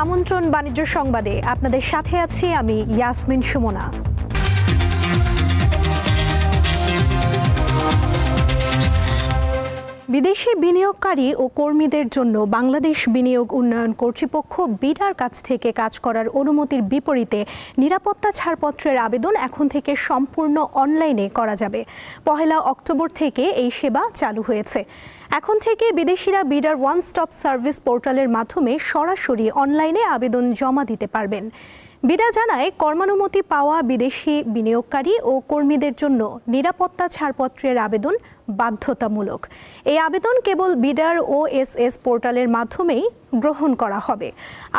আমন্ত্রণ বাণিজ্য সংবাদে আপনাদের সাথে আছি আমি ইয়াসমিন সুমনা। বিদেশি বিনিয়োগকারী ও কর্মীদের জন্য বাংলাদেশ বিনিয়োগ উন্নয়ন কর্তৃপক্ষ বিডার কাছ থেকে কাজ করার অনুমতির বিপরীতে নিরাপত্তা ছাড়পত্রের আবেদন এখন থেকে সম্পূর্ণ অনলাইনে করা যাবে। 1 অক্টোবর থেকে এই সেবা চালু হয়েছে। এখন থেকে বিদেশিরা বিডার ওয়ান স্টপ সার্ভিস পোর্টালের মাধ্যমে সরাসরি অনলাইনে আবেদন জমা দিতে পারবেন। বিডা জানায়, কর্মানুমতি পাওয়া বিদেশি বিনিয়োগকারী ও কর্মীদের জন্য নিরাপত্তা ছাড়পত্রের আবেদন বাধ্যতামূলক। এই আবেদন কেবল বিডার ওএসএস পোর্টালের মাধ্যমেই গ্রহণ করা হবে।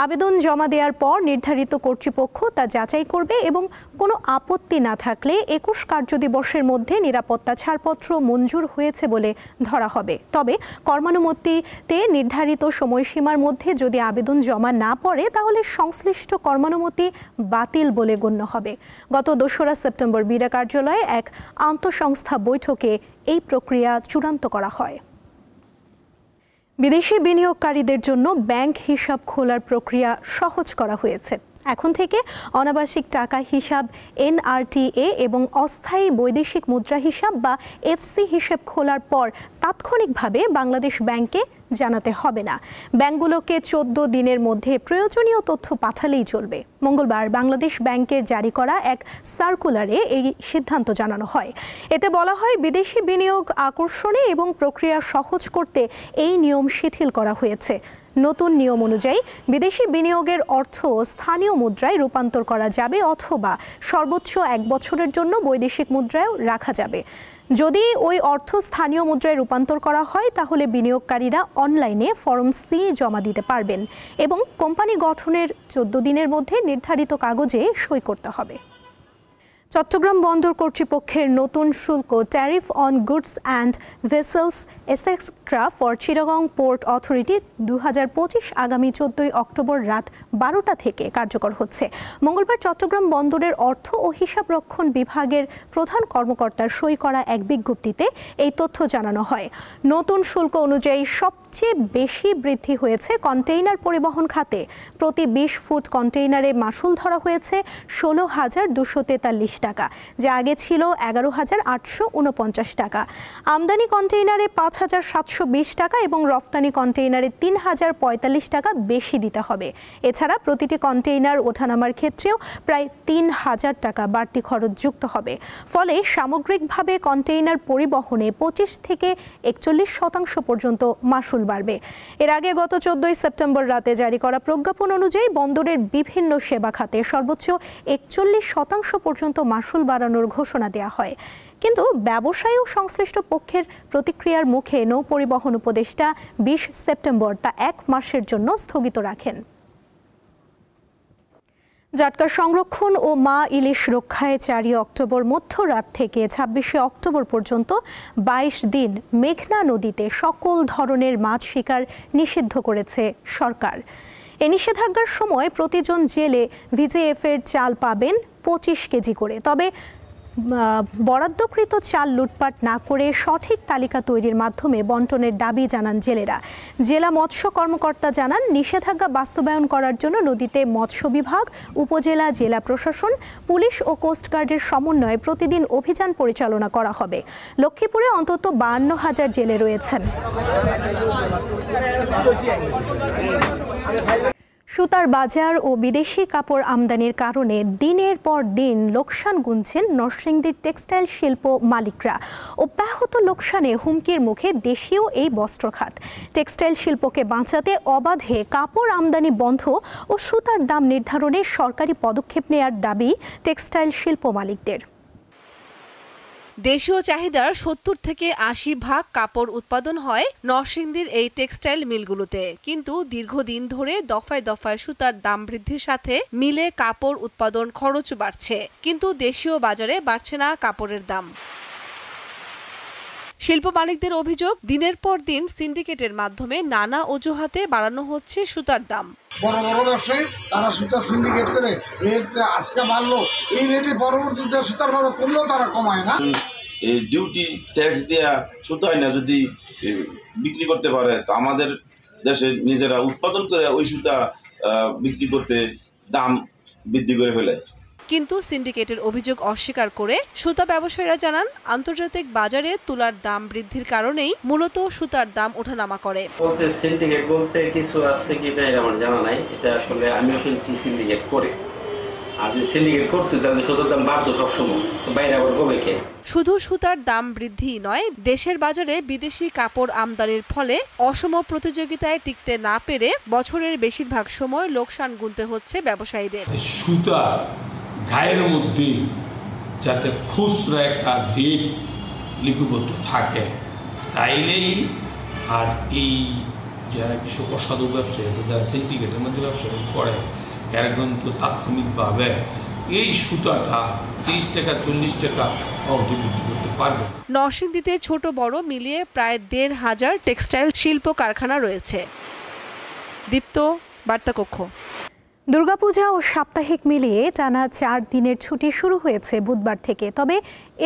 আবেদন জমা দেওয়ার পর নির্ধারিত কর্তৃপক্ষ তা যাচাই করবে এবং কোনো আপত্তি না থাকলে 21 কার্যদিবসের মধ্যে নিরাপত্তা ছাড়পত্র মঞ্জুর হয়েছে বলে ধরা হবে। তবে কর্মানুমতিতে নির্ধারিত সময়সীমার মধ্যে যদি আবেদন জমা না পড়ে তাহলে সংশ্লিষ্ট কর্মানুমতি বাতিল বলে গণ্য হবে। গত 2রা সেপ্টেম্বর বিডা কার্যালয়ে এক আন্তঃসংস্থা বৈঠকে এই প্রক্রিয়া চূড়ান্ত করা হয়। বিদেশি বিনিয়োগকারীদের জন্য ব্যাংক হিসাব খোলার প্রক্রিয়া সহজ করা হয়েছে। এখন থেকে অনাবাসিক টাকা হিসাব, এনআরটিএ এবং অস্থায়ী বৈদেশিক মুদ্রা হিসাব বা এফসি হিসাব খোলার পর তাৎক্ষণিকভাবে বাংলাদেশ ব্যাংকে জানাতে হবে না। ব্যাংকগুলোকে 14 দিনের মধ্যে প্রয়োজনীয় তথ্য পাঠালেই চলবে। মঙ্গলবার বাংলাদেশ ব্যাংকের জারি করা এক সার্কুলারে এই সিদ্ধান্ত জানানো হয়। এতে বলা হয়, বিদেশি বিনিয়োগ আকর্ষণে এবং প্রক্রিয়া সহজ করতে এই নিয়ম শিথিল করা হয়েছে। নতুন নিয়ম অনুযায়ী বিদেশি বিনিয়োগের অর্থ স্থানীয় মুদ্রায় রূপান্তর করা যাবে অথবা সর্বোচ্চ 1 বছরের জন্য বৈদেশিক মুদ্রায়ও রাখা যাবে। যদি ওই অর্থ স্থানীয় মুদ্রায় রূপান্তর করা হয় তাহলে বিনিয়োগকারীরা অনলাইনে ফর্ম সি জমা দিতে পারবেন এবং কোম্পানি গঠনের 14 দিনের মধ্যে নির্ধারিত কাগজে সই করতে হবে। চট্টগ্রাম বন্দর কর্তৃপক্ষের নতুন শুল্ক tariff on goods and vessels etcetera for Chittagong port authority 2025 আগামী 14 অক্টোবর রাত 12টা থেকে কার্যকর হচ্ছে। মঙ্গলবার চট্টগ্রাম বন্দরের অর্থ ও হিসাবরক্ষণ বিভাগের প্রধান কর্মকর্তার সই করা এক বিজ্ঞপ্তিতে এই তথ্য জানানো হয়। নতুন শুল্ক অনুযায়ী সবচেয়ে বেশি বৃদ্ধি হয়েছে কন্টেইনার পরিবহন খাতে। প্রতি 20 ফুট কন্টেইনারে মাশুল ধরা হয়েছে 16,243 টাকা, যা আগে ছিল 11,849 টাকা। আমদানি কন্টেইনারে 5,720 টাকা এবং রফতানি কন্টেইনারে 3,045 টাকা বেশি দিতে হবে। এছাড়া প্রতিটি কন্টেইনার ওঠানামার ক্ষেত্রেও প্রায় 3,000 টাকা বাড়তি খরচ যুক্ত হবে। ফলে সামগ্রিকভাবে কন্টেইনার পরিবহনে 25 থেকে 41% পর্যন্ত মাশুল বাড়বে। এর আগে গত 14 সেপ্টেম্বর রাতে জারি করা প্রজ্ঞাপন অনুযায়ী বন্দরের বিভিন্ন সেবা খাতে সর্বোচ্চ 41% পর্যন্ত মাশুল বাড়ানোর ঘোষণা দেওয়া হয়। কিন্তু ব্যবসায়ী ও সংশ্লিষ্ট পক্ষের প্রতিক্রিয়ার মুখে নৌ পরিবহন উপদেষ্টা 20 সেপ্টেম্বর তা 1 মাসের জন্য স্থগিত রাখেন। জাটকা সংরক্ষণ ও মা ইলিশ রক্ষায় 4 অক্টোবর মধ্যরাত থেকে 26 অক্টোবর পর্যন্ত 22 দিন মেঘনা নদীতে সকল ধরনের মাছ শিকার নিষিদ্ধ করেছে সরকার। এই নিষেধাজ্ঞার সময় প্রতিজন জেলে ভিজেএফের চাল পাবেন 25 কেজি করে। তবে বরাদ্দকৃত চাল লুটপাট না করে সঠিক তালিকা তৈরির মাধ্যমে বন্টনের দাবি জানান জেলেরা। জেলা মৎস্য কর্মকর্তা জানান, নিষেধাজ্ঞা বাস্তবায়ন করার জন্য নদীতে মৎস্য বিভাগ, উপজেলা, জেলা প্রশাসন, পুলিশ ও কোস্টগার্ডের সমন্বয়ে প্রতিদিন অভিযান পরিচালনা করা হবে। লক্ষ্মীপুরে অন্তত 52,000 জেলে রয়েছেন। সুতার বাজার ও বিদেশি কাপড় আমদানির কারণে দিনের পর দিন লোকসান গুনছেন নরসিংদীর টেক্সটাইল শিল্প মালিকরা। অব্যাহত লোকসানে হুমকির মুখে দেশীয় এই বস্ত্র খাত। টেক্সটাইল শিল্পকে বাঁচাতে অবাধে কাপড় আমদানি বন্ধ ও সুতার দাম নির্ধারণে সরকারি পদক্ষেপ নেয়ার দাবি টেক্সটাইল শিল্প মালিকদের। দেশীয় চাহিদার 70 থেকে 80% কাপড় উৎপাদন হয় নরসিংদীর এই টেক্সটাইল মিলগুলোতে। কিন্তু দীর্ঘদিন ধরে দফায় দফায় সুতার দাম বৃদ্ধির সাথে মিলে কাপড় উৎপাদন খরচ বাড়ছে, কিন্তু দেশীয় বাজারে বাড়ছে না কাপড়ের দাম। শিল্প মালিকদের অভিযোগ, দিনের পর দিন সিন্ডিকেটের মাধ্যমে নানা অজুহাতে বাড়ানো হচ্ছে সুতার দাম। বড় বড় ব্যবসায়ী তারা সুতা সিন্ডিকেট করে রেট আজকে বাড়লো, এই রেটে পরবর্তীতে সুতার বাজার কমলেও তারা কমায় না। এই ডিউটি ট্যাক্স দেওয়া সুতাই না যদি বিক্রি করতে পারে, তো আমাদের দেশে নিজেরা উৎপাদন করে ওই সুতা বিক্রি করতে দাম বৃদ্ধি করে ফেলে। কিন্তু সিন্ডিকেটের অভিযোগ অস্বীকার করে সুতা ব্যবসায়ীরা জানান, আন্তর্জাতিক বাজারে তুলার দাম বৃদ্ধির কারণেই মূলত সুতার দাম ওঠানামা করে। বলতে সিন্ডিকেট বলতে কিছু আছে কি এটা আমার জানা নাই, এটা আসলে আমিও শুনছি সিন্ডিকেট করে। আর যদি সিন্ডিকেট করতে তাহলে সুতার দাম বাড়তো সবসময়, বাইরে আবার কমে খেয়ে। শুধু সুতার দাম বৃদ্ধি নয়, দেশের বাজারে বিদেশি কাপড় আমদানির ফলে অসম প্রতিযোগিতায় টিকতে না পেরে বছরের বেশিরভাগ সময় লোকসান গুনতে হচ্ছে ব্যবসায়ীদের। সুতা গায়ের মধ্যে যাতে খুচরা একটা রেট লিপিবদ্ধ থাকে তাইলেই, আর এই যারা কিছু অসাধু ব্যবসায়ী আছে যারা সিন্ডিকেটের মধ্যে ব্যবসা করে এরা কিন্তু তাৎক্ষণিকভাবে এই সুতাটা 30 টাকা 40 টাকা অবধি বিক্রি করতে পারবে। নরসিংদীতে ছোট বড় মিলিয়ে প্রায় ১৫০০ টেক্সটাইল শিল্প কারখানা রয়েছে। দীপ্ত, বার্তাকক্ষ। দুর্গাপূজা ও সাপ্তাহিক মিলিয়ে টানা 4 দিনের ছুটি শুরু হয়েছে বুধবার থেকে। তবে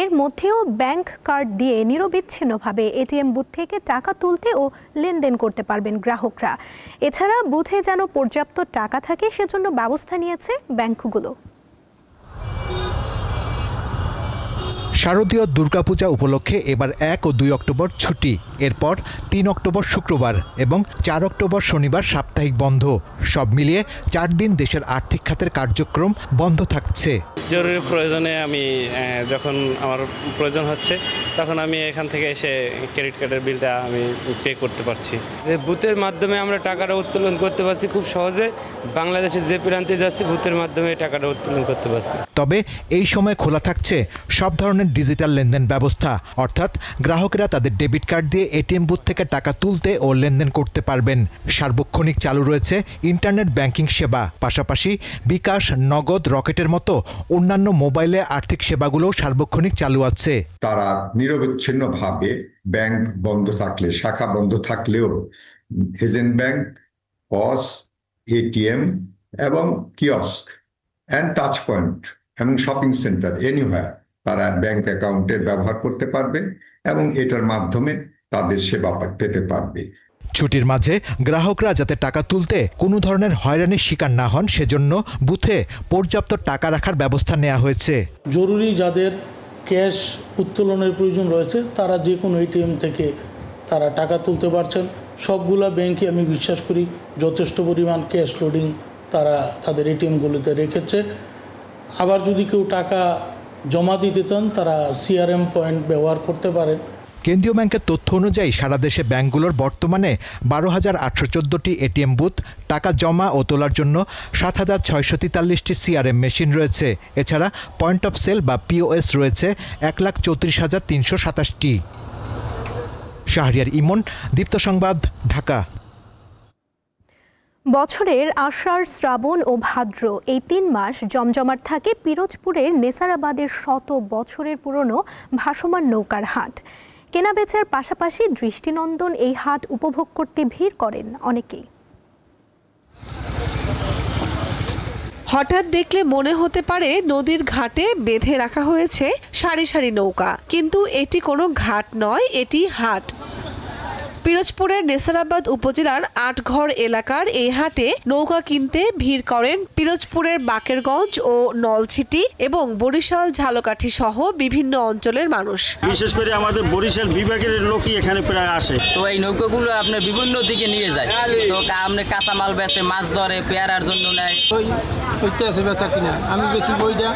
এর মধ্যেও ব্যাংক কার্ড দিয়ে নিরবিচ্ছিন্নভাবে এটিএম বুথ থেকে টাকা তুলতে ও লেনদেন করতে পারবেন গ্রাহকরা। এছাড়া বুথে যেন পর্যাপ্ত টাকা থাকে সেজন্য ব্যবস্থা নিয়েছে ব্যাংকগুলো। শারদীয় দুর্গাপূজা উপলক্ষে এবার 1 ও 2 অক্টোবর ছুটি, এরপর 3 অক্টোবর শুক্রবার এবং 4 অক্টোবর শনিবার সাপ্তাহিক বন্ধ। সব মিলিয়ে 4 দিন দেশের আর্থিক খাতের কার্যক্রম বন্ধ থাকছে। জরুরি প্রয়োজনে আমি যখন আমার প্রয়োজন হচ্ছে তখন আমি এখান থেকে এসে ক্রেডিট কার্ডের বিলটা আমি পে করতে পারছি। যে বুথের মাধ্যমে আমরা টাকাটা উত্তোলন করতে পারছি খুব সহজে, বাংলাদেশের যে প্রান্তে যাচ্ছি বুথের মাধ্যমে টাকাটা উত্তোলন করতে পারছি। তবে এই সময় খোলা থাকছে সব ধরনের ডিজিটাল লেনদেন ব্যবস্থা, অর্থাৎ গ্রাহকেরা তাদের ডেবিট কার্ড দিয়ে এটিএম বুথ থেকে টাকা তুলতে ও লেনদেন করতে পারবেন। সার্বক্ষণিক চালু রয়েছে ইন্টারনেট ব্যাংকিং সেবা, পাশাপাশি বিকাশ, নগদ, রকেটের মতো অন্যান্য মোবাইলে আর্থিক সেবাগুলোও সার্বক্ষণিক চালু আছে। তারা নিরবিচ্ছিন্নভাবে ব্যাংক বন্ধ থাকলে, শাখা বন্ধ থাকলেও এজেন্ট ব্যাংক, পস, এটিএম এবং কিয়স্ক অ্যান্ড টাচ পয়েন্ট এবং শপিং সেন্টার এনিওয়্যার তারা ব্যাংক অ্যাকাউন্টে ব্যবহার করতে পারবে এবং এটার মাধ্যমে তাদের সেবা পেতে পারবে। ছুটির মাঝে গ্রাহকরা যাতে টাকা তুলতে কোনো ধরনের হয়রানির শিকার না হন সেজন্য বুথে পর্যাপ্ত টাকা রাখার ব্যবস্থা নেওয়া হয়েছে। জরুরি যাদের ক্যাশ উত্তোলনের প্রয়োজন রয়েছে তারা যে কোনো এটিএম থেকে তারা টাকা তুলতে পারছেন। সবগুলা ব্যাংকে আমি বিশ্বাস করি যথেষ্ট পরিমাণ ক্যাশ লোডিং তারা তাদের এটিএমগুলোতে রেখেছে। আবার যদি কেউ টাকা জমা দিতে চান তারা সিআরএম পয়েন্ট ব্যবহার করতে পারেন। কেন্দ্রীয় ব্যাংকের তথ্য অনুযায়ী সারা দেশে ব্যাংকগুলোর বর্তমানে 12,814টি এটিএম বুথ, টাকা জমা ও তোলার জন্য 7,643টি সিআরএম মেশিন রয়েছে। এছাড়া পয়েন্ট অফ সেল বা পিওএস রয়েছে 1,34,327টি। শাহরিয়ার ইমন, দীপ্ত সংবাদ, ঢাকা। বছরের আষাঢ়, শ্রাবণ ও ভাদ্র এই 3 মাস জমজমাট থাকে পিরোজপুরের নেসারাবাদের 100 বছরের পুরনো ভাসমান নৌকার হাট। কেনাবেচার পাশাপাশি দৃষ্টিনন্দন এই হাট উপভোগ করতে ভিড় করেন অনেকেই। হঠাৎ দেখলে মনে হতে পারে নদীর ঘাটে বেঁধে রাখা হয়েছে সারি সারি নৌকা, কিন্তু এটি কোনো ঘাট নয়, এটি হাট। পিরোজপুরের নেসারাবাদ উপজেলার 8 ঘর এলাকার এই হাটে নৌকা কিনতে ভিড় করেন পিরোজপুরের বাকেরগঞ্জ ও নলছিটি এবং বরিশাল, ঝালকাঠি সহ বিভিন্ন অঞ্চলের মানুষ। বিশেষ করে আমাদের বরিশাল বিভাগের লোকই এখানে প্রায় আসে। তো এই নৌকাগুলো আপনার বিভিন্ন দিকে নিয়ে যায়, তো আপনি কাঁচামাল বেচে, মাছ ধরে, পেয়ারার জন্য নেয়। ওইতে আছে বেচা কিনা। আমি বেশি বইটা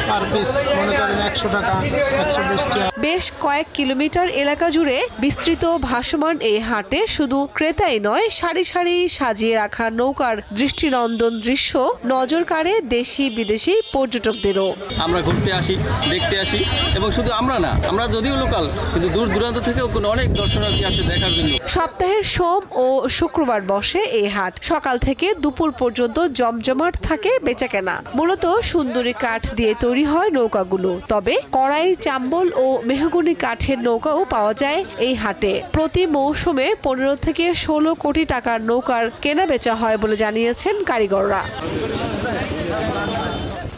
পার পিস মনে করেন 100 টাকা, 120 টাকা। বেশ কয়েক কিলোমিটার এলাকা জুড়ে বিস্তৃত ভাসমান এই হাটে শুধু ক্রেতাই নয়, সারি সারি সাজিয়ে রাখা নৌকার দৃষ্টিনন্দন দৃশ্য নজর কাড়ে দেশি বিদেশি পর্যটকদেরও। আমরা ঘুরতে আসি, দেখতে আসি, এবং শুধু আমরা না, আমরা যদিও লোকাল কিন্তু দূর দূরান্ত থেকেও অনেক দর্শনার্থী আসে দেখার জন্য। সপ্তাহের সোম ও শুক্রবার বসে এই হাট। সকাল থেকে দুপুর পর্যন্ত জমজমাট থাকে বেচাকেনা। মূলত সুন্দরী কাঠ দিয়ে তৈরি হয় নৌকাগুলো, তবে কড়াই, চাম্বল ও মেহগনি কাঠের নৌকাও পাওয়া যায় এই হাটে। প্রতি মৌসুমে 15 থেকে 16 কোটি টাকার নৌকার কেনা বেচা হয় বলে জানিয়েছেন কারিগররা।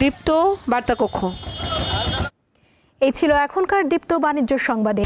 দীপ্ত, বার্তাকক্ষ। এই ছিল এখনকার দীপ্ত বাণিজ্য সংবাদে।